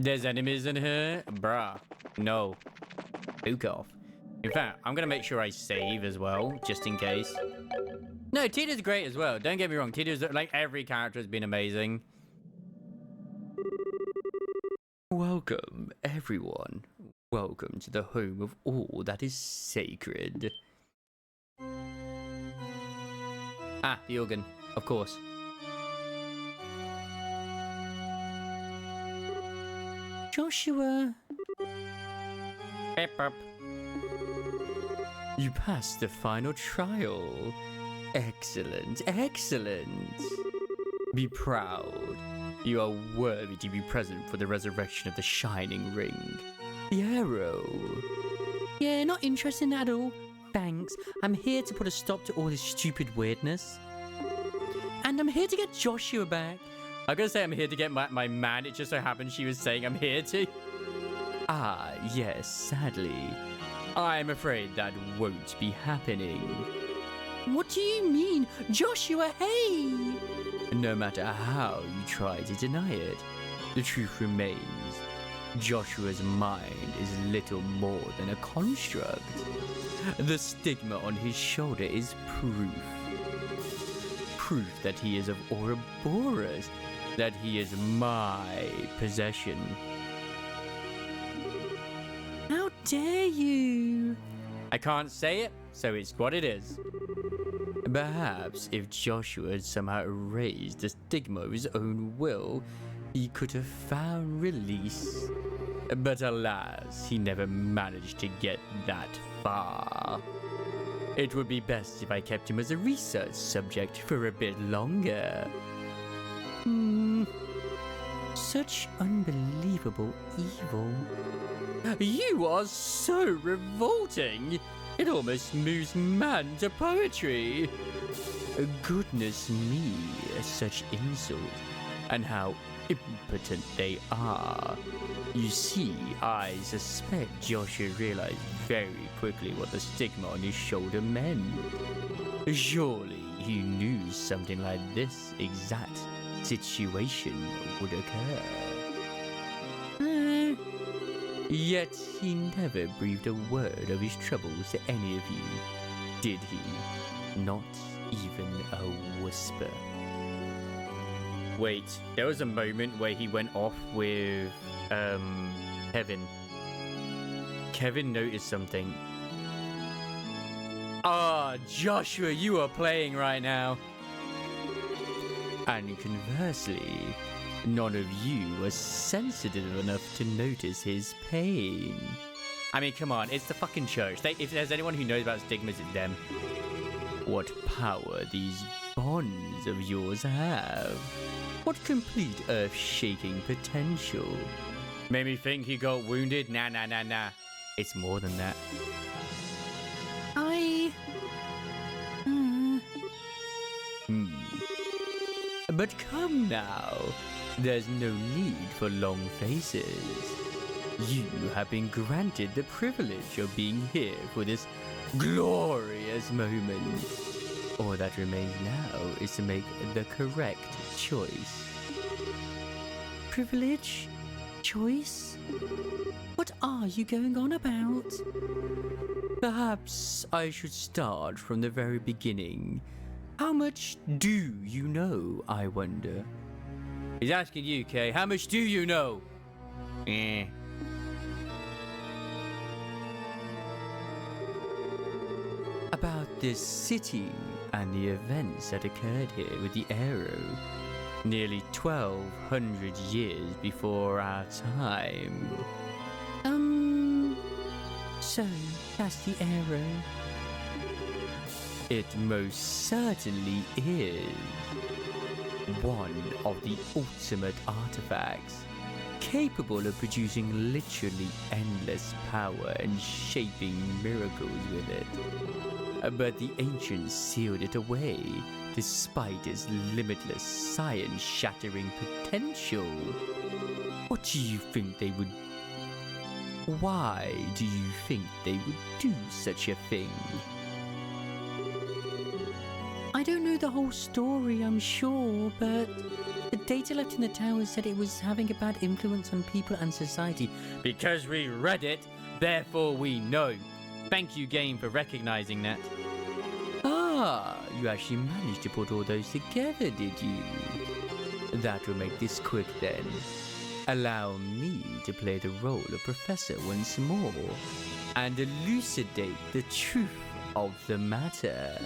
There's enemies in here? Bruh. No. Fuck off. In fact, I'm gonna make sure I save as well, just in case. No, Tita's great as well. Don't get me wrong. Tita's, like, every character has been amazing. Welcome, everyone. Welcome to the home of all that is sacred. Ah, the organ. Of course. Joshua. Pep. You passed the final trial. Excellent, excellent. Be proud. You are worthy to be present for the resurrection of the Shining Ring. The arrow. Yeah, not interested in that at all. Thanks. I'm here to put a stop to all this stupid weirdness. And I'm here to get Joshua back. I'm gonna say I'm here to get my man. It just so happens she was saying I'm here to. Ah, yes, sadly. I'm afraid that won't be happening. What do you mean? Joshua, hey! No matter how you try to deny it, the truth remains. Joshua's mind is little more than a construct. The stigma on his shoulder is proof. Proof that he is of Ouroboros, that he is my possession. How dare you? I can't say it, so it's what it is. Perhaps if Joshua had somehow erased the stigma of his own will, he could have found release. But alas, he never managed to get that far. It would be best if I kept him as a research subject for a bit longer. Such unbelievable evil. You are so revolting. It almost moves man to poetry. Goodness me, such insult. And how impotent they are. You see, I suspect Joshua realized very quickly what the stigma on his shoulder meant. Surely he knew something like this exact situation would occur. Yet he never breathed a word of his troubles to any of you, did he? Not even a whisper. Wait, there was a moment where he went off with, Kevin. Kevin noticed something. Ah, Joshua, you are playing right now. And conversely, none of you was sensitive enough to notice his pain. I mean, come on, it's the fucking church. If there's anyone who knows about stigmas, it's them. What power these bonds of yours have. What complete earth-shaking potential. Made me think he got wounded? Nah. It's more than that. But come now. There's no need for long faces. You have been granted the privilege of being here for this glorious moment. All that remains now is to make the correct choice. Privilege? Choice? What are you going on about? Perhaps I should start from the very beginning. How much do you know, I wonder? He's asking you, Kay. How much do you know? About this city and the events that occurred here with the arrow. Nearly 1,200 years before our time. So that's the arrow. It most certainly is. One of the ultimate artifacts, capable of producing literally endless power and shaping miracles with it. But the ancients sealed it away, despite its limitless science-shattering potential. What do you think they would... Why do you think they would do such a thing? I don't know the whole story, I'm sure, but The data left in the tower said it was having a bad influence on people and society. Because we read it, therefore we know. Thank you, game, for recognizing that. Ah, you actually managed to put all those together, did you? That will make this quick then. Allow me to play the role of Professor once more and elucidate the truth of the matter.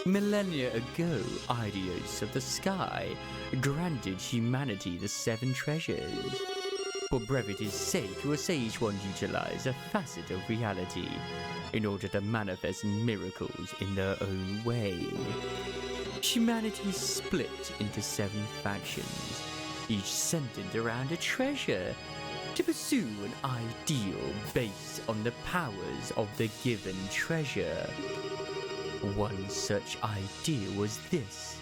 Millennia ago, Ideos of the Sky granted humanity the 7 treasures. For brevity's sake, we'll say each one utilized a facet of reality in order to manifest miracles in their own way. Humanity split into 7 factions, each centered around a treasure, to pursue an ideal based on the powers of the given treasure. One such ideal was this: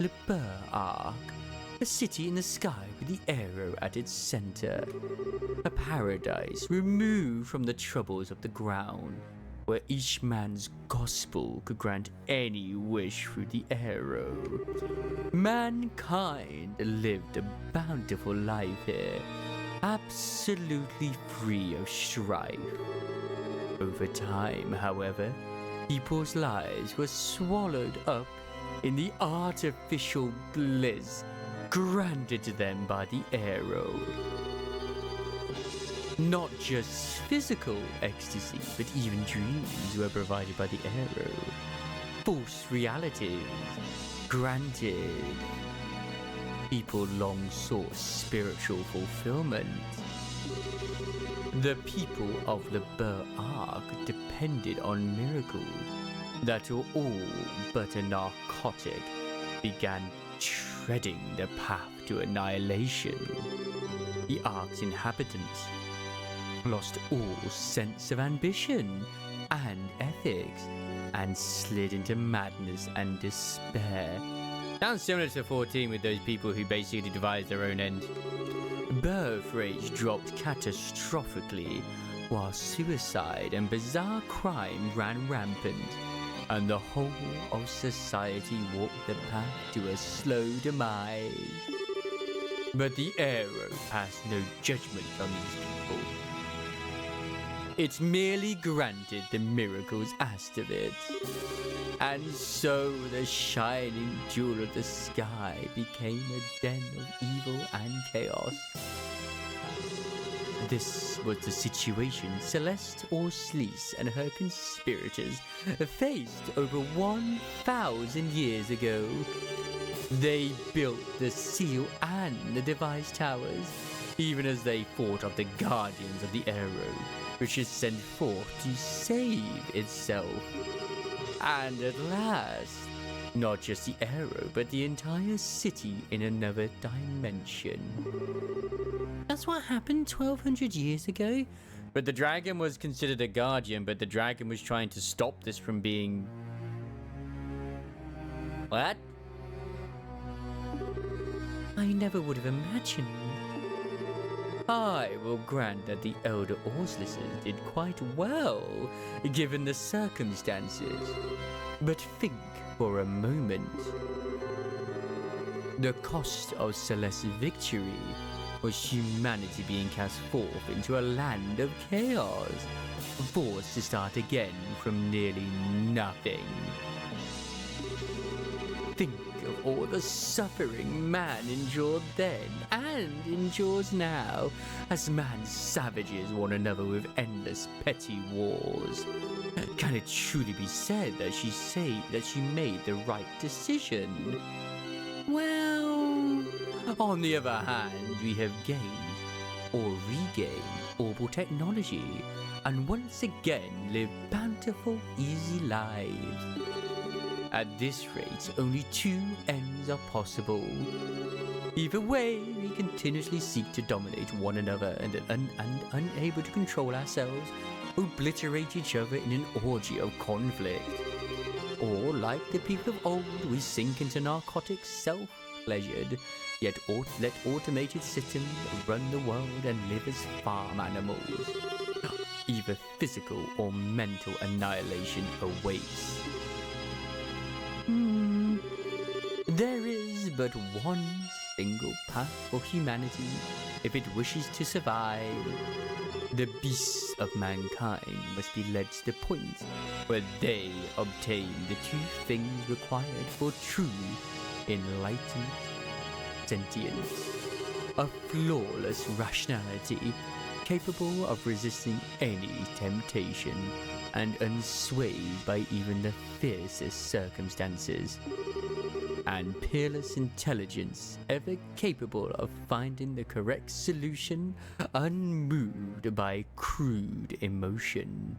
Liberl, a city in the sky with the arrow at its center. A paradise removed from the troubles of the ground, where each man's gospel could grant any wish through the arrow. Mankind lived a bountiful life here, absolutely free of strife. Over time, however, people's lives were swallowed up in the artificial bliss granted to them by the arrow. Not just physical ecstasy, but even dreams were provided by the arrow. False realities granted. People long sought spiritual fulfillment. The people of the Liberl depended on miracles that were all but a narcotic, began treading the path to annihilation. The Ark's inhabitants lost all sense of ambition and ethics and slid into madness and despair. Sounds similar to 14 with those people who basically devised their own end. Birth rates dropped catastrophically, while suicide and bizarre crime ran rampant, and the whole of society walked the path to a slow demise. But the arrow passed no judgment on these people. It merely granted the miracles asked of it. And so the shining jewel of the sky became a den of evil and chaos. This was the situation Celeste Orslees and her conspirators faced over 1,000 years ago. They built the seal and the device towers, even as they fought off the guardians of the arrow, which is sent forth to save itself. And at last, not just the arrow, but the entire city in another dimension. That's what happened 1,200 years ago? But the dragon was considered a guardian, but the dragon was trying to stop this from being... What? I never would have imagined. I will grant that the elder Orsleses did quite well, given the circumstances. But think for a moment. The cost of Celeste's victory was humanity being cast forth into a land of chaos, forced to start again from nearly nothing. Think of all the suffering man endured then and endures now, as man savages one another with endless petty wars. Can it truly be said that she made the right decision? Well, on the other hand, we have gained or regained orbital technology and once again live bountiful, easy lives. At this rate, only 2 ends are possible. Either way, we continuously seek to dominate one another and unable to control ourselves, obliterate each other in an orgy of conflict. Or, like the people of old, we sink into narcotic self-pleasured, yet let automated systems run the world and live as farm animals. Either physical or mental annihilation awaits. There is but one single path for humanity if it wishes to survive. The beasts of mankind must be led to the point where they obtain the two things required for true enlightened sentience: a flawless rationality capable of resisting any temptation and unswayed by even the fiercest circumstances, and peerless intelligence ever capable of finding the correct solution unmoved by crude emotion.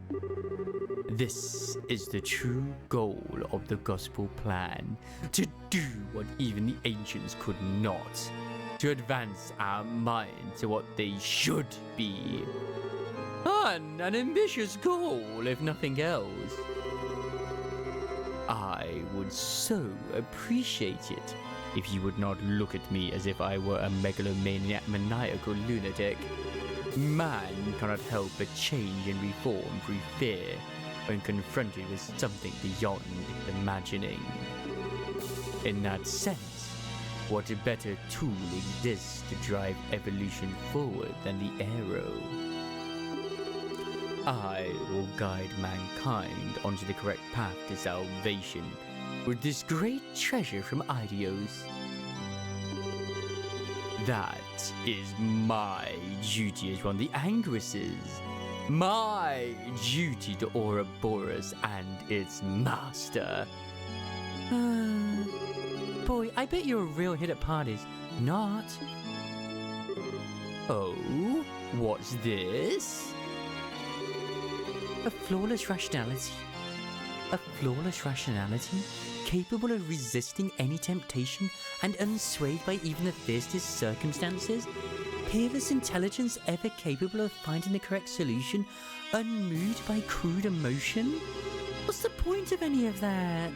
This is the true goal of the gospel plan: to do what even the ancients could not, to advance our mind to what they should be. An ambitious goal, if nothing else. I would so appreciate it if you would not look at me as if I were a megalomaniac maniacal lunatic. Man cannot help but change and reform through fear when confronted with something beyond imagining. In that sense, what better tool exists to drive evolution forward than the arrow? I will guide mankind onto the correct path to salvation with this great treasure from Idios. That is my duty as one of the Angresses. My duty to Ouroboros and its master. Boy, I bet you're a real hit at parties. Not. Oh, what's this? A flawless rationality? A flawless rationality? Capable of resisting any temptation and unswayed by even the fiercest circumstances? Peerless intelligence ever capable of finding the correct solution, unmoved by crude emotion? What's the point of any of that?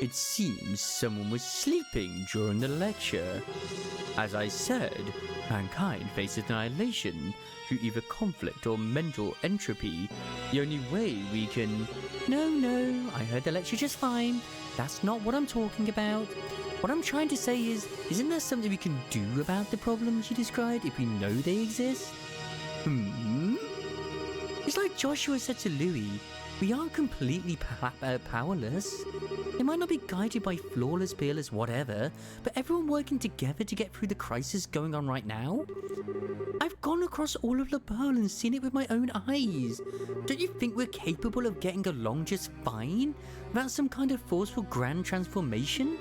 It seems someone was sleeping during the lecture. As I said, mankind faces annihilation through either conflict or mental entropy. The only way we can... No, I heard the lecture just fine. That's not what I'm talking about. What I'm trying to say is, isn't there something we can do about the problems you described if we know they exist? It's like Joshua said to Louis, we aren't completely powerless. They might not be guided by flawless, peerless, whatever, but everyone working together to get through the crisis going on right now? I've gone across all of Liberl and seen it with my own eyes. Don't you think we're capable of getting along just fine without some kind of forceful grand transformation?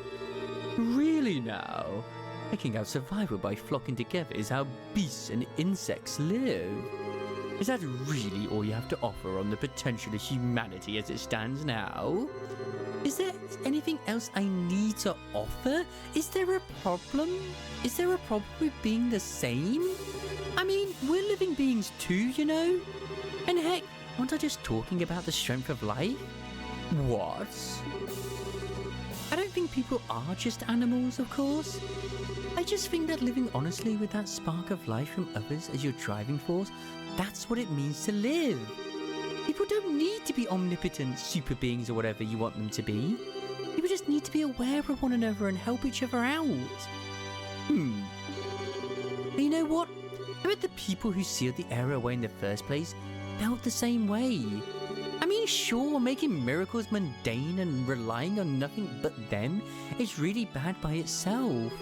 Really now? Making out survival by flocking together is how beasts and insects live. Is that really all you have to offer on the potential of humanity as it stands now? Is there anything else I need to offer? Is there a problem? Is there a problem with being the same? I mean, we're living beings too, you know? And heck, aren't I just talking about the strength of life? What? I don't think people are just animals, of course. I just think that living honestly with that spark of life from others as your driving force, that's what it means to live. People don't need to be omnipotent super beings or whatever you want them to be. People just need to be aware of one another and help each other out. But you know what? I bet the people who sealed the error away in the first place felt the same way. I mean, sure, making miracles mundane and relying on nothing but them is really bad by itself.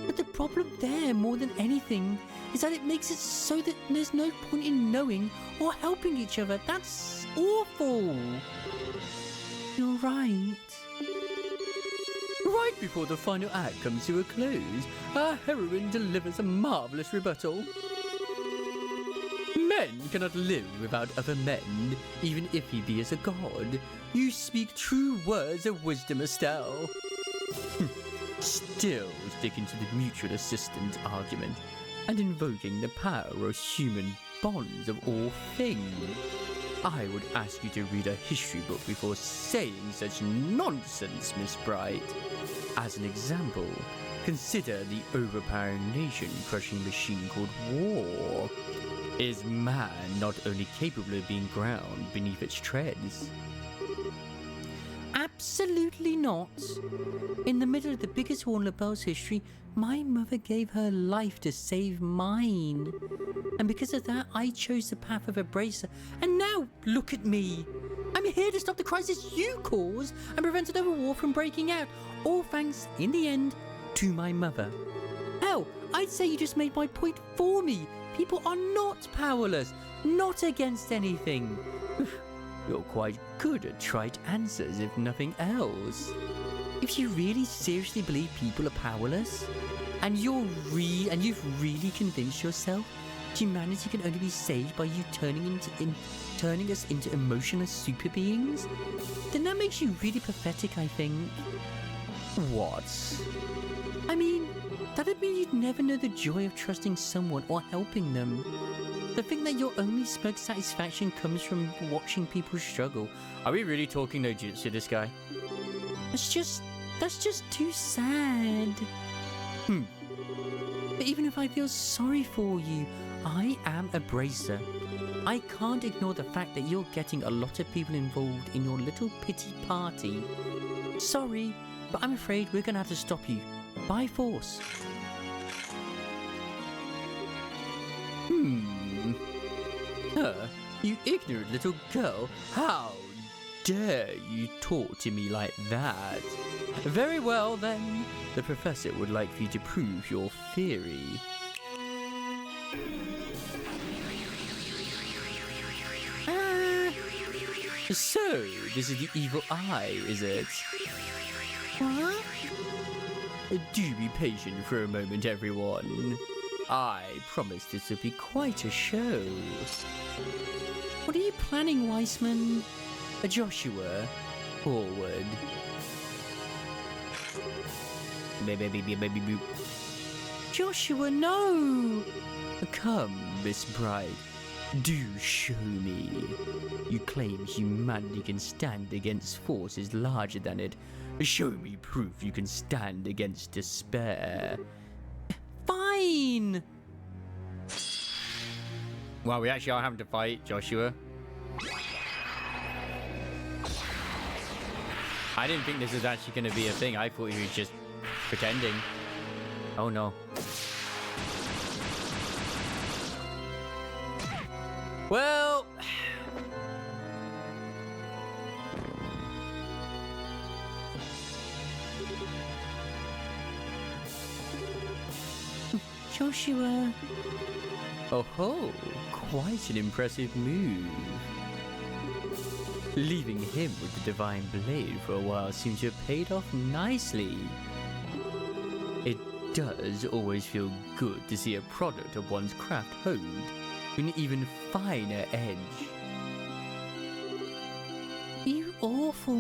But the problem there, more than anything, is that it makes it so that there's no point in knowing or helping each other. That's awful. You're right. Right before the final act comes to a close, our heroine delivers a marvellous rebuttal. Men cannot live without other men, even if he be as a god. You speak true words of wisdom, Estelle. Still sticking to the mutual assistance argument and invoking the power of human bonds of all things. I would ask you to read a history book before saying such nonsense, Miss Bright. As an example, consider the overpowering nation-crushing machine called war. Is man not only capable of being ground beneath its treads? Absolutely not. In the middle of the biggest war in Liberl's history, my mother gave her life to save mine. And because of that, I chose the path of a bracer. And now, look at me. I'm here to stop the crisis you caused and prevent another war from breaking out. All thanks, in the end, to my mother. Hell, I'd say you just made my point for me. People are not powerless, not against anything. You're quite good at trite answers, if nothing else. If you really seriously believe people are powerless, and you've really convinced yourself humanity can only be saved by you turning us into emotionless super beings, then that makes you really pathetic, I think. What? I mean, that'd mean you'd never know the joy of trusting someone or helping them. To think that your only smug satisfaction comes from watching people struggle. Are we really talking no jutsu, this guy? That's just too sad. But even if I feel sorry for you, I am a bracer. I can't ignore the fact that you're getting a lot of people involved in your little pity party. Sorry, but I'm afraid we're gonna have to stop you. By force. You ignorant little girl. How dare you talk to me like that? Very well, then. The professor would like for you to prove your theory. So, this is the evil eye, is it? What? Do be patient for a moment, everyone. I promise this will be quite a show. What are you planning, Weissman? Joshua, forward. Joshua, no! Come, Miss Bright. Do show me. You claim humanity can stand against forces larger than it. Show me proof you can stand against despair. Fine! Well, we actually are having to fight, Joshua. I didn't think this was actually going to be a thing. I thought he was just pretending. Oh no. Well... Joshua... Oh ho, quite an impressive move. Leaving him with the divine blade for a while seems to have paid off nicely. It does always feel good to see a product of one's craft honed to an even finer edge. You awful.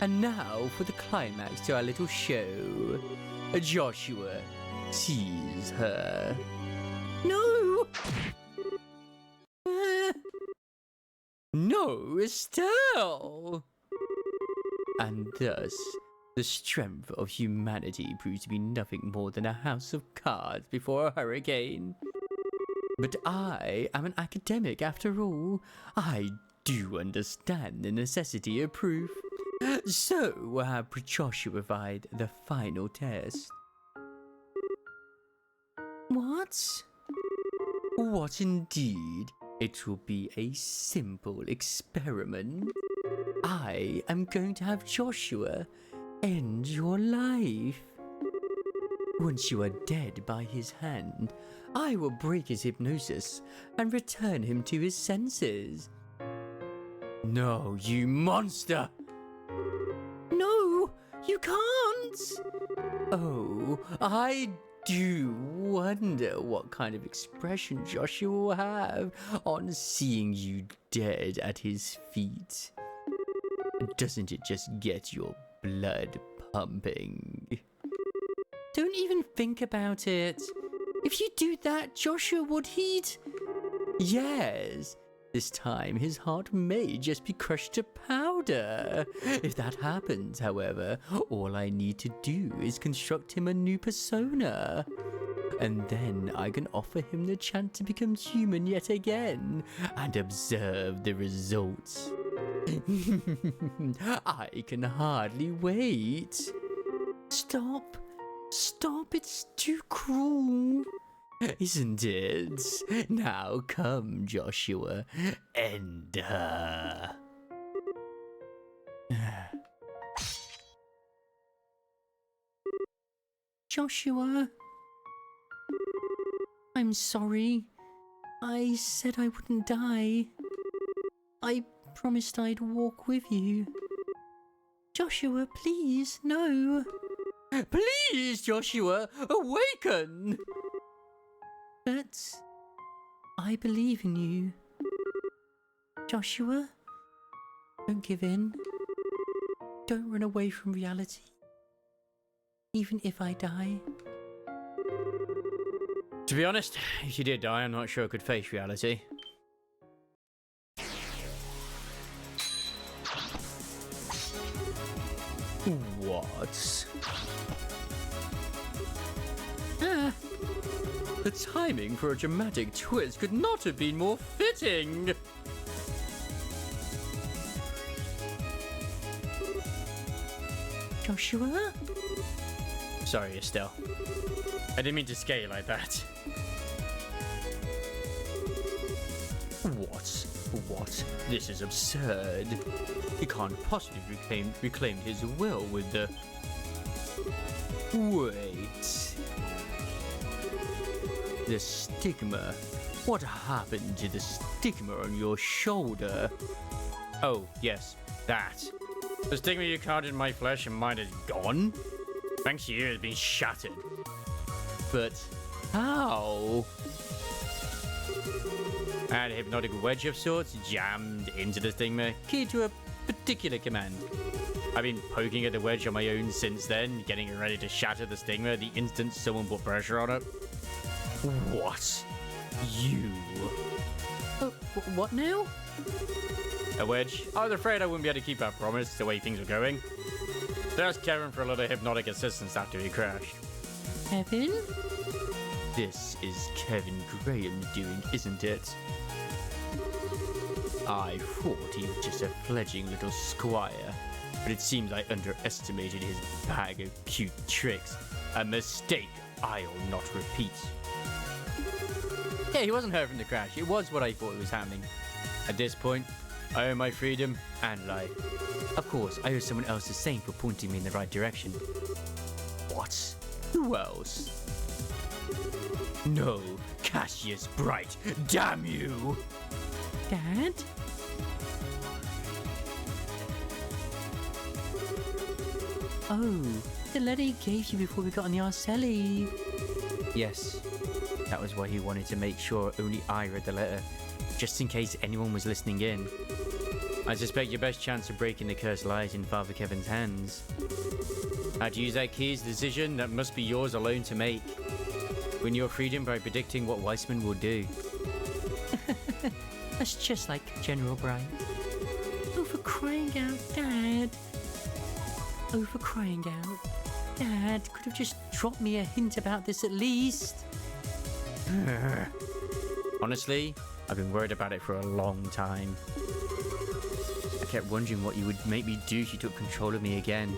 And now for the climax to our little show. Joshua sees her. No! No, Estelle! And thus, the strength of humanity proves to be nothing more than a house of cards before a hurricane. But I am an academic after all. I do understand the necessity of proof. So I have Joshua-ified the final test. What? What indeed? It will be a simple experiment. I am going to have Joshua end your life. Once you are dead by his hand, I will break his hypnosis and return him to his senses. No, you monster! No, you can't! Oh, I do wonder what kind of expression Joshua will have on seeing you dead at his feet. Doesn't it just get your blood pumping? Don't even think about it. If you do that, Joshua he'd... Yes, this time his heart may just be crushed to powder. If that happens, however, all I need to do is construct him a new persona. And then I can offer him the chance to become human yet again and observe the results. I can hardly wait. Stop. Stop, it's too cruel. Isn't it? Now come, Joshua. End her. Joshua. I'm sorry. I said I wouldn't die. I promised I'd walk with you. Joshua, please, no. Please, Joshua, awaken! But I believe in you. Joshua, don't give in. Don't run away from reality. Even if I die. To be honest, if you did die, I'm not sure I could face reality. What? Ah, the timing for a dramatic twist could not have been more fitting. Joshua? Sorry, Estelle. I didn't mean to scare you like that. What? This is absurd. He can't possibly reclaim his will with the... Wait. The stigma. What happened to the stigma on your shoulder? Oh, yes, that. The stigma you carved in my flesh and mind is gone? Thanks to you, it's been shattered. But how? I had a hypnotic wedge of sorts jammed into the stigma, keyed to a particular command. I've been poking at the wedge on my own since then, getting it ready to shatter the stigma the instant someone put pressure on it. What? You? What now? A wedge? I was afraid I wouldn't be able to keep that promise the way things were going. So I asked Kevin for a little hypnotic assistance after he crashed. Kevin? This is Kevin Graham's doing, isn't it? I thought he was just a fledgling little squire, but it seems I underestimated his bag of cute tricks. A mistake I'll not repeat. Yeah, he wasn't hurt from the crash. It was what I thought was happening. At this point, I owe my freedom and life. Of course, I owe someone else the same for pointing me in the right direction. What? Who else? No, Cassius Bright, damn you! Dad? Oh, the letter he gave you before we got on the Arcelli. Yes, that was why he wanted to make sure only I read the letter, just in case anyone was listening in. I suspect your best chance of breaking the curse lies in Father Kevin's hands. How to use that key is a decision that must be yours alone to make. Win your freedom by predicting what Weissman will do. That's just like General Bright. Oh, for crying out, Dad. Oh, for crying out. Dad could have just dropped me a hint about this at least. Honestly, I've been worried about it for a long time. I kept wondering what you would make me do if you took control of me again.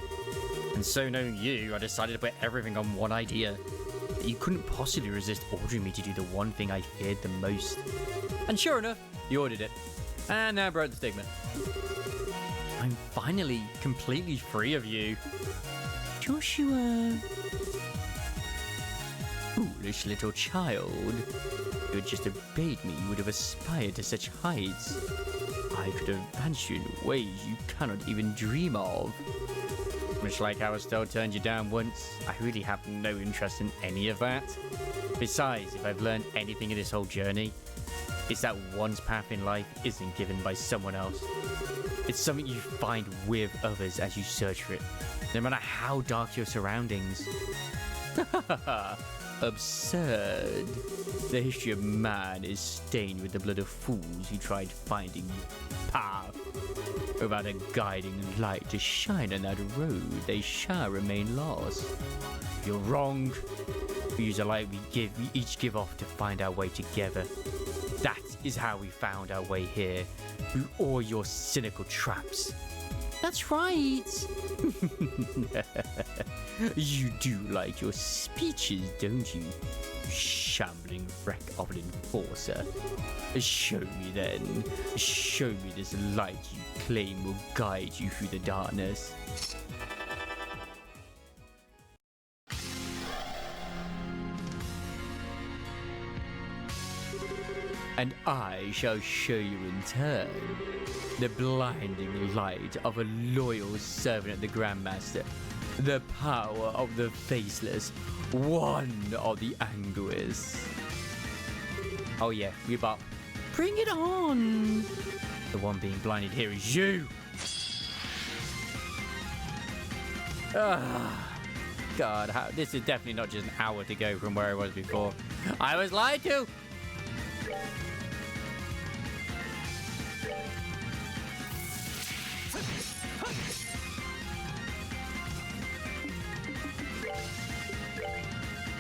And so knowing you, I decided to put everything on one idea. That you couldn't possibly resist ordering me to do the one thing I feared the most. And sure enough, you ordered it. And now I broke the stigma. I'm finally completely free of you. Joshua. Foolish little child. If you had just obeyed me, you would have aspired to such heights. I could have advanced you in ways you cannot even dream of. Much like how Estelle turned you down once, I really have no interest in any of that. Besides, if I've learned anything in this whole journey, it's that one's path in life isn't given by someone else. It's something you find with others as you search for it, no matter how dark your surroundings. Absurd. The history of man is stained with the blood of fools who tried finding path. Without a guiding light to shine on that road, they shall remain lost. You're wrong. We use a light we each give off to find our way together. That is how we found our way here, through all your cynical traps. That's right. You do like your speeches, don't you? Shambling wreck of an enforcer. Show me then. Show me this light you claim will guide you through the darkness. And I shall show you in turn the blinding light of a loyal servant of the Grandmaster, the power of the faceless, one of the Anguis. Oh yeah, whip up. Bring it on! The one being blinded here is you! God, this is definitely not just an hour to go from where I was before. I was lied to!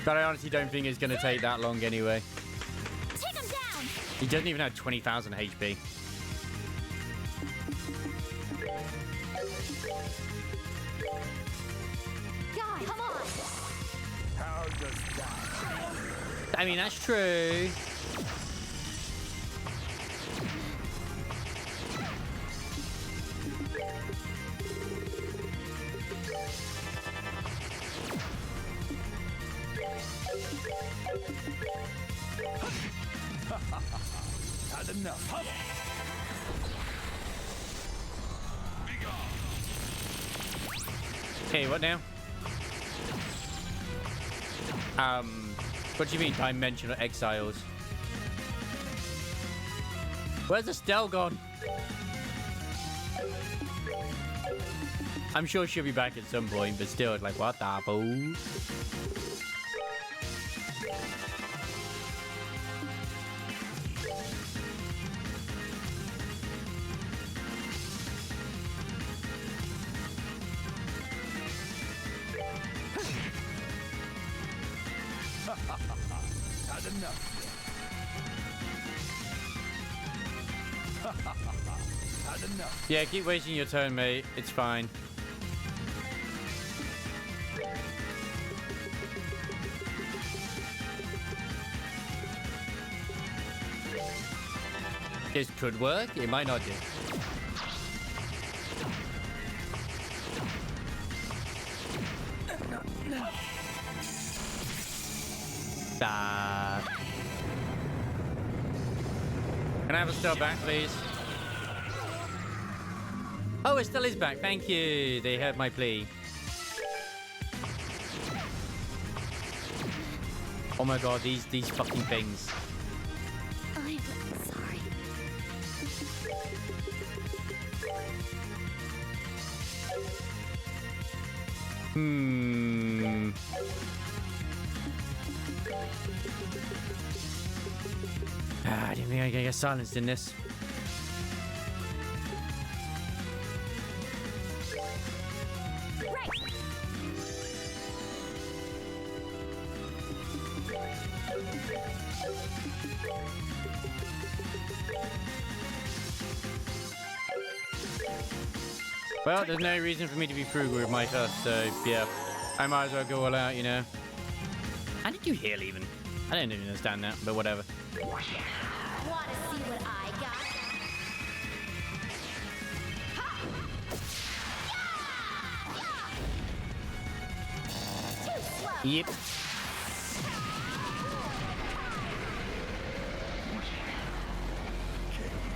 But I honestly don't think it's going to take that long anyway. Take him down. He doesn't even have 20,000 HP. God, come on. How does that? I mean, that's true. Had enough. Okay, what now? What do you mean dimensional exiles? Where's Estelle gone? I'm sure she'll be back at some point, but still, it's like, what the fool? Had enough. Had enough. Yeah, keep wasting your turn, mate. It's fine. This could work. It might not do. Can I have a Estelle back, please? Oh, Estelle is back. Thank you. They heard my plea. Oh my god, these fucking things. I'm sorry. I didn't think I could get silenced in this. Right. Well, there's no reason for me to be frugal with my stuff, so yeah. I might as well go all out, you know. How did you heal even? I don't even understand that, but whatever. Want to see what I got? Too slow. Yep.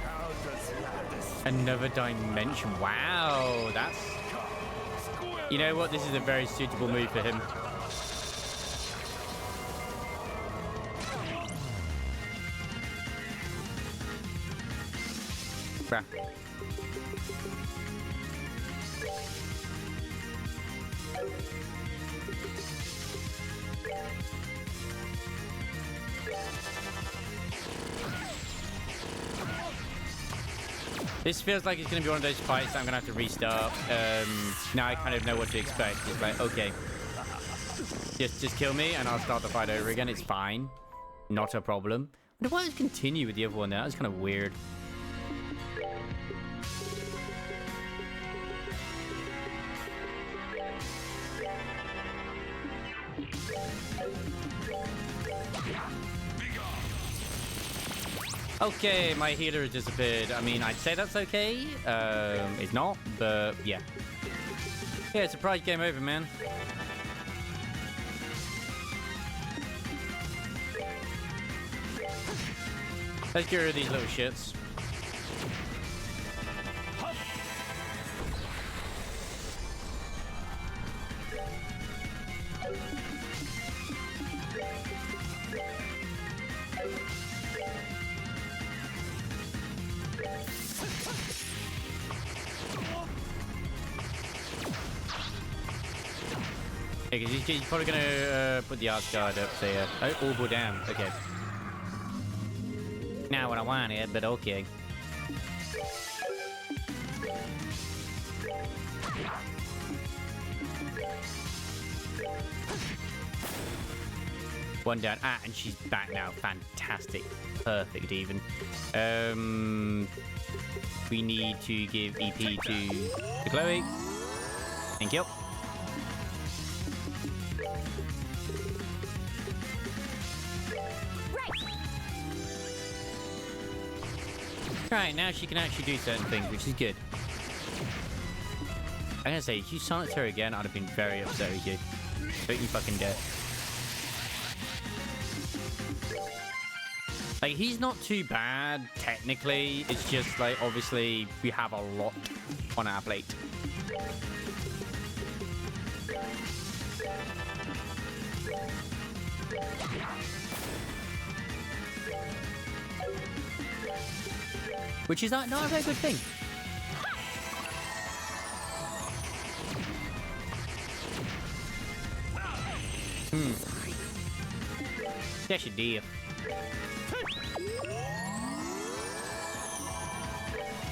How does that? Another dimension. Wow, that's... You know what? This is a very suitable move for him. Bruh. This feels like it's going to be one of those fights that I'm going to have to restart. Now I kind of know what to expect. It's like, okay. Just kill me and I'll start the fight over again. It's fine. Not a problem. I wonder why I continue with the other one there. That was kind of weird. Okay, my healer has disappeared. I mean, I'd say that's okay. It's not, but yeah. Yeah, surprise game over, man. Let's get rid of these little shits. Yeah, because he's probably gonna put the arch guard up, so yeah. Oh, oh, damn. Okay. Not what I wanted, but okay. One down. Ah, and she's back now. Fantastic. Perfect, even. We need to give EP to Chloe. Thank you. Right, now she can actually do certain things, which is good. I'm gonna say, if you silenced her again, I'd have been very upset with you. Don't you fucking dare. Like, he's not too bad, technically. It's just, like, obviously, we have a lot on our plate. Which is not a very good thing. Yes, you did.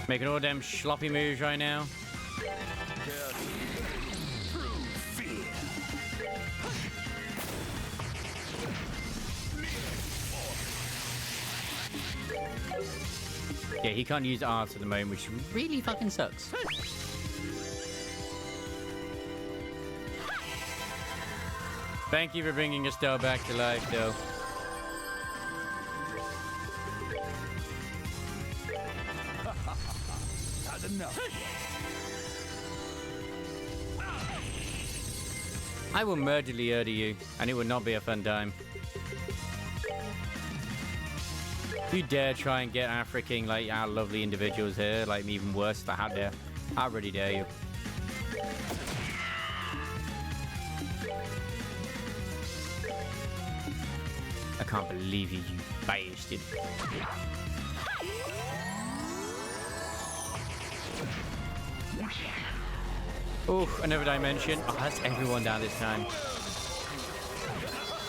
Making all them sloppy moves right now. Yeah, he can't use art at the moment, which really fucking sucks. Thank you for bringing Estelle back to life, though. Had enough. I will murderly murder you, and it will not be a fun time. If you dare try and get our freaking, like, our lovely individuals here, like, even worse, how dare. How really dare you? I can't believe you, you bastard. Oh, another dimension. Oh, that's everyone down this time.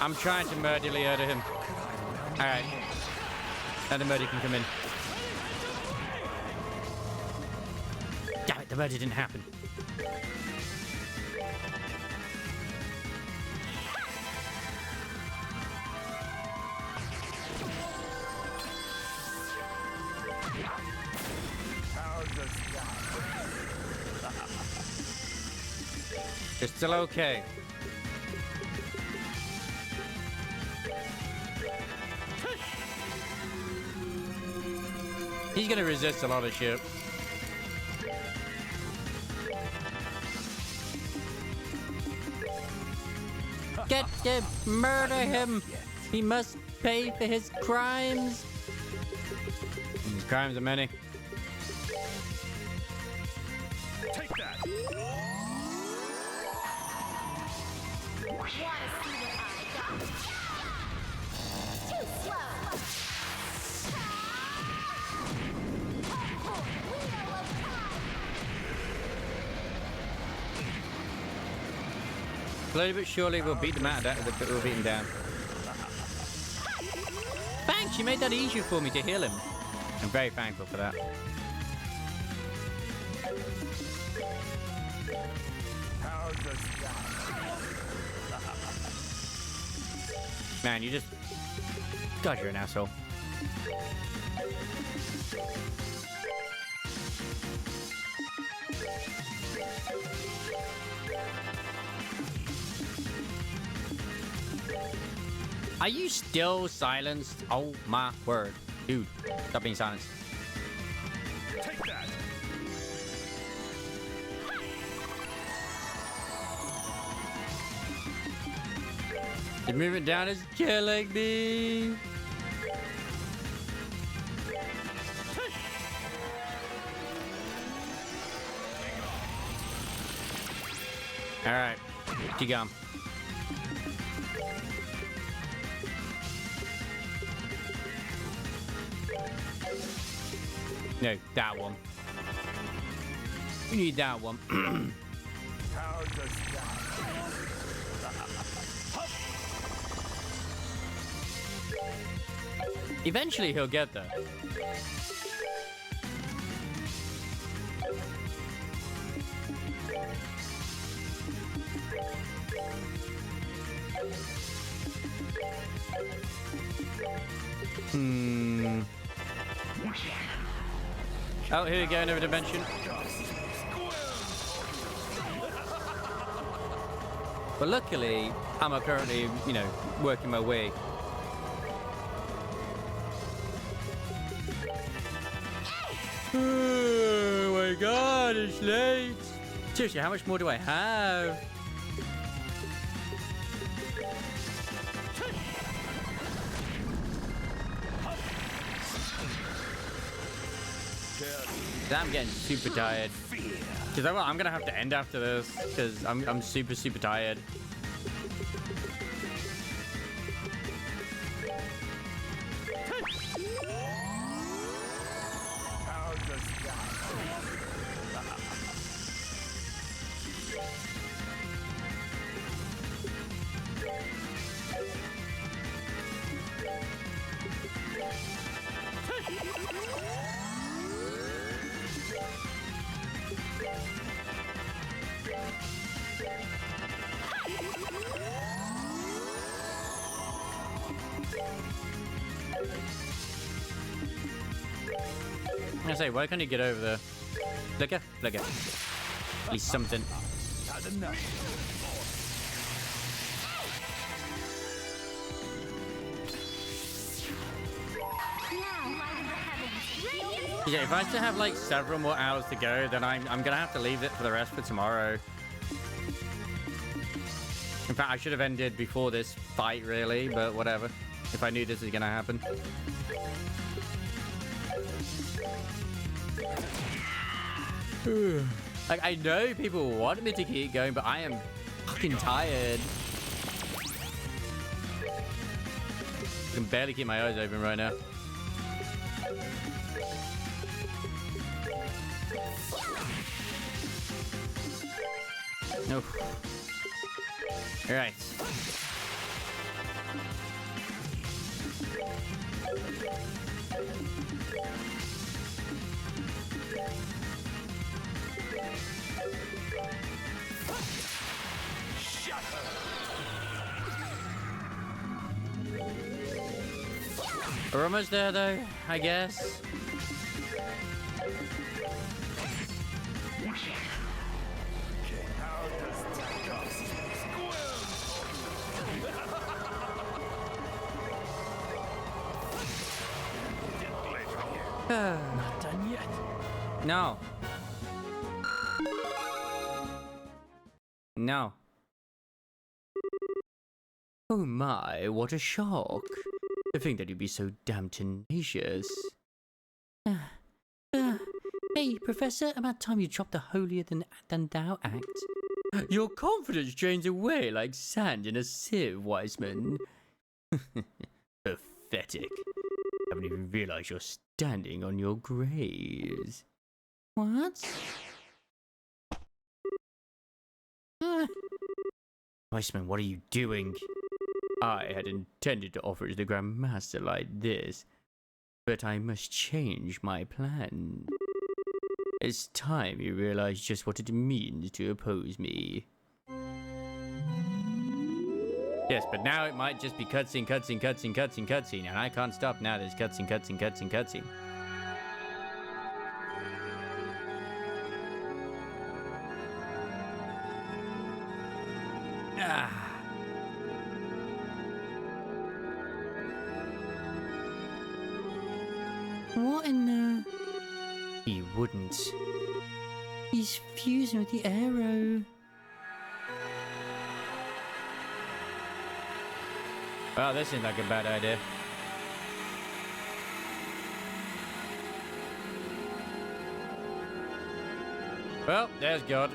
I'm trying to murderly murder him. Alright. Now the murder can come in. Damn it, the murder didn't happen. You're still okay. He's gonna resist a lot of shit. Get to murder him. He must pay for his crimes. His crimes are many. Take that. Wanna see what I got? Too slow. Wheel of time. Slowly but surely, we'll beat them out of that. We'll beat him down. Thanks, you made that easier for me to heal him. I'm very thankful for that. How does that? Man, you just... God, you're an asshole. Are you still silenced? Oh my word. Dude, stop being silenced. Take that. The movement down is killing me. All right, keep going. No, that one. We need that one. How does that? Eventually, he'll get there. Oh, here we go, another dimension. But luckily, I'm currently, you know, working my way. Oh my god, it's late. Seriously, how much more do I have? I'm getting super tired. Because I'm gonna have to end after this. Because I'm super tired. How does that? I'm gonna say, why can't you get over there? Flicker? Flicker. At least something. Had enough. Now, light of the heavens. Radiant. Yeah, if I still have like several more hours to go, then I'm gonna have to leave it for the rest for tomorrow. In fact, I should have ended before this fight, really, but whatever. If I knew this was gonna happen. Like, I know people want me to keep going, but I am fucking tired. I can barely keep my eyes open right now. Nope. All right. We're almost there, though, I guess. Not done yet. No. No. Oh my, what a shock. To think that you'd be so damn tenacious. Hey, Professor, about time you dropped the holier-than-thou act. Your confidence drains away like sand in a sieve, Wiseman. Pathetic. Haven't even realized you're standing on your graves. What? Wiseman, what are you doing? I had intended to offer to the Grand Master like this, but I must change my plan. It's time you realize just what it means to oppose me. Yes, but now it might just be cutscene, cutscene, cutscene, cutscene, cutscene, and I can't stop now. There's cutscene, cutscene, cutscene, cutscene. Ah. What in the... He wouldn't. He's fusing with the arrow. Well, this seems like a bad idea. Well, there's God.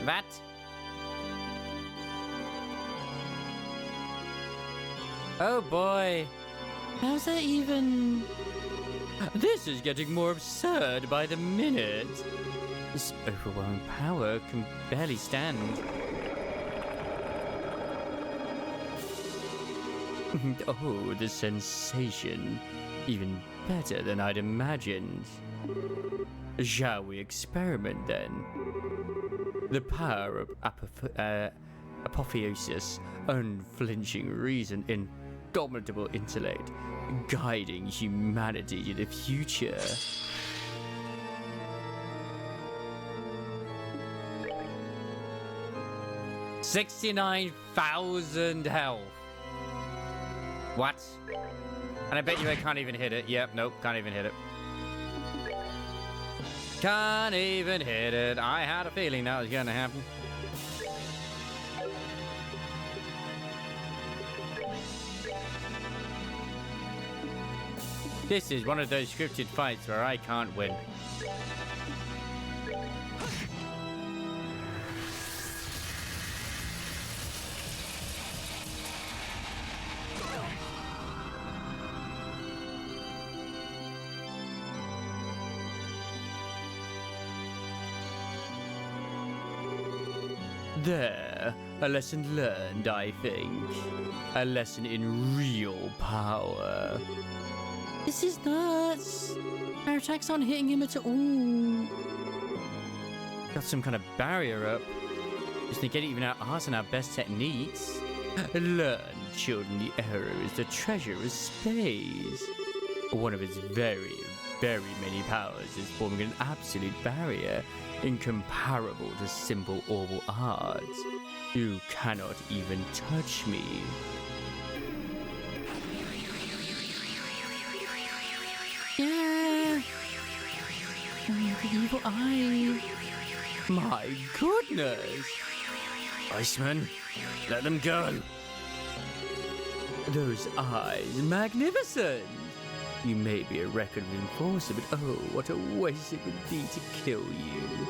That? Oh boy. How's that even... This is getting more absurd by the minute. This overwhelming power can barely stand. Oh, the sensation. Even better than I'd imagined. Shall we experiment then? The power of apotheosis, unflinching reason, indomitable intellect, guiding humanity to the future. $69,000 health. What? And I bet you I can't even hit it. Yep, nope, can't even hit it. Can't even hit it. I had a feeling that was gonna happen. This is one of those scripted fights where I can't win. There, a lesson learned, I think. A lesson in real power. This is nuts. Our attacks aren't hitting him at all. Got some kind of barrier up. Just negate even our arts and our best techniques. Learn, children, the arrow is the treasure of space. One of its very, very many powers is forming an absolute barrier, incomparable to simple oral arts. You cannot even touch me. Yeah. The evil eye. My goodness. Iceman, let them go. Those eyes, magnificent. You may be a record enforcer, but oh, what a waste it would be to kill you.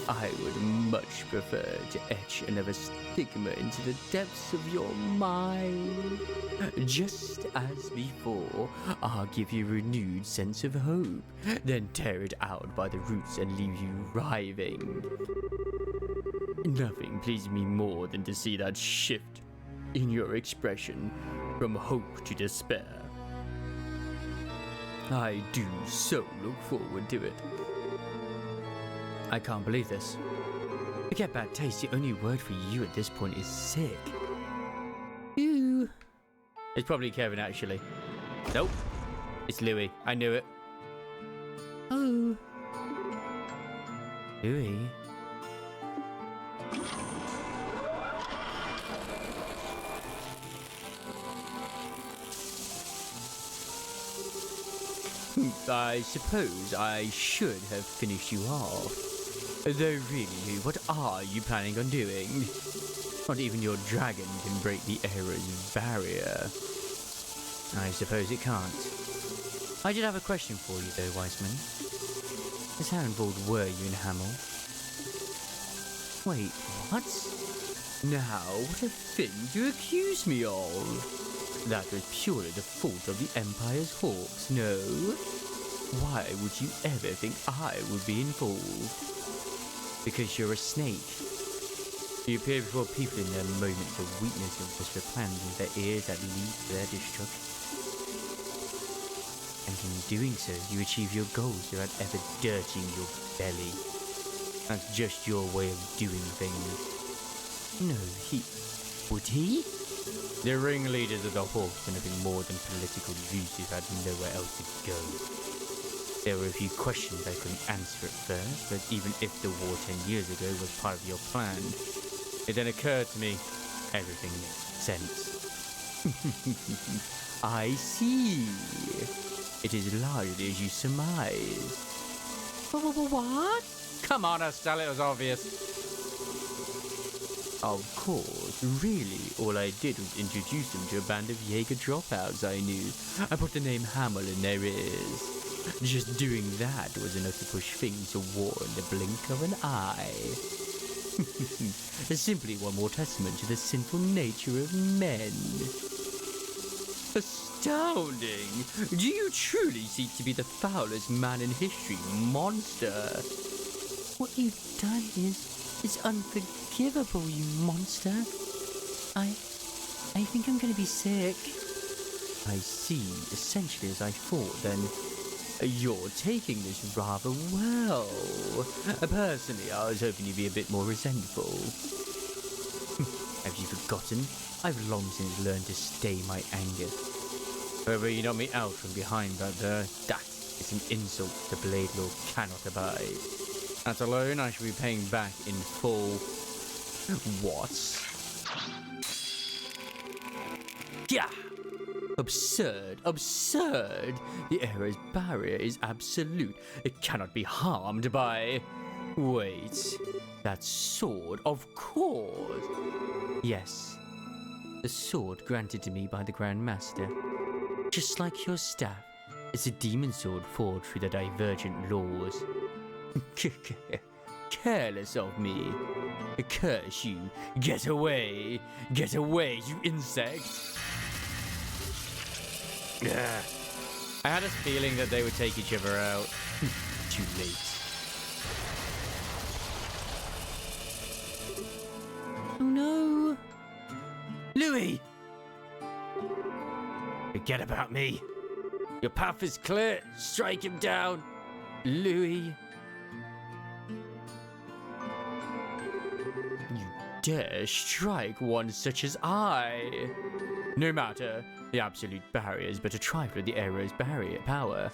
I would much prefer to etch another stigma into the depths of your mind. Just as before, I'll give you a renewed sense of hope, then tear it out by the roots and leave you writhing. Nothing pleases me more than to see that shift in your expression from hope to despair. I do so look forward to it. I can't believe this. Forget bad taste, the only word for you at this point is sick. Ew. It's probably Kevin, actually. Nope. It's Louis. I knew it. Oh. Louis. I suppose I should have finished you off. Though really, what are you planning on doing? Not even your dragon can break the arrow's barrier. I suppose it can't. I did have a question for you though, Wiseman. Just how involved were you in Hamel? Wait, what? Now, what a thing to accuse me of! That was purely the fault of the Empire's hawks, no? Why would you ever think I would be involved? Because you're a snake. You appear before people in their moments of weakness and whisper plans into their ears that lead to their destruction. And in doing so, you achieve your goals without ever dirtying your belly. That's just your way of doing things. No, would he? The ringleaders of the Hawks were nothing more than political youths who had nowhere else to go. There were a few questions I couldn't answer at first, but even if the war 10 years ago was part of your plan, it then occurred to me everything makes sense. I see. It is largely as you surmise. What? Come on, Estelle, it was obvious. Of course, really, all I did was introduce him to a band of Jaeger dropouts I knew. I put the name Hamel in their ears. Just doing that was enough to push things to war in the blink of an eye. Simply one more testament to the sinful nature of men. Astounding! Do you truly seek to be the foulest man in history, monster? What you've done is unforgivable, you monster. I think I'm gonna be sick. I see, essentially as I thought, then. You're taking this rather well. Personally, I was hoping you'd be a bit more resentful. Have you forgotten? I've long since learned to stay my anger. However, you knocked me out from behind that is an insult the Blade Lord cannot abide. That alone I should be paying back in full. What? Yeah! Absurd, absurd! The arrow's barrier is absolute. It cannot be harmed by... Wait, that sword, of course! Yes, the sword granted to me by the Grand Master. Just like your staff, it's a demon sword forged through the divergent laws. Careless of me. Curse you. Get away! Get away, you insect! Yeah. I had a feeling that they would take each other out. Too late. Oh no! Louis! Forget about me. Your path is clear. Strike him down. Louis. You dare strike one such as I? No matter. The absolute barrier is but a trifle of the arrow's barrier power.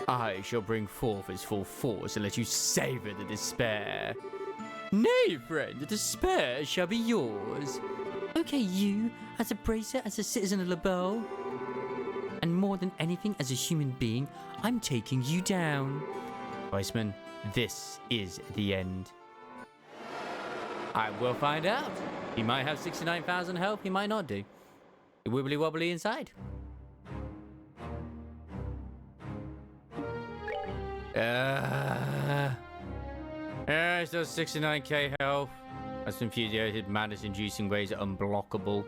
I shall bring forth its full force and let you savor the despair. Nay, friend, the despair shall be yours. Okay, you, as a bracer, as a citizen of Liberl, and more than anything as a human being, I'm taking you down. Weissman, this is the end. I will find out. He might have 69,000 health, he might not do. Wibbly wobbly inside. Still 69k health. That's infuriated, madness-inducing ways are unblockable.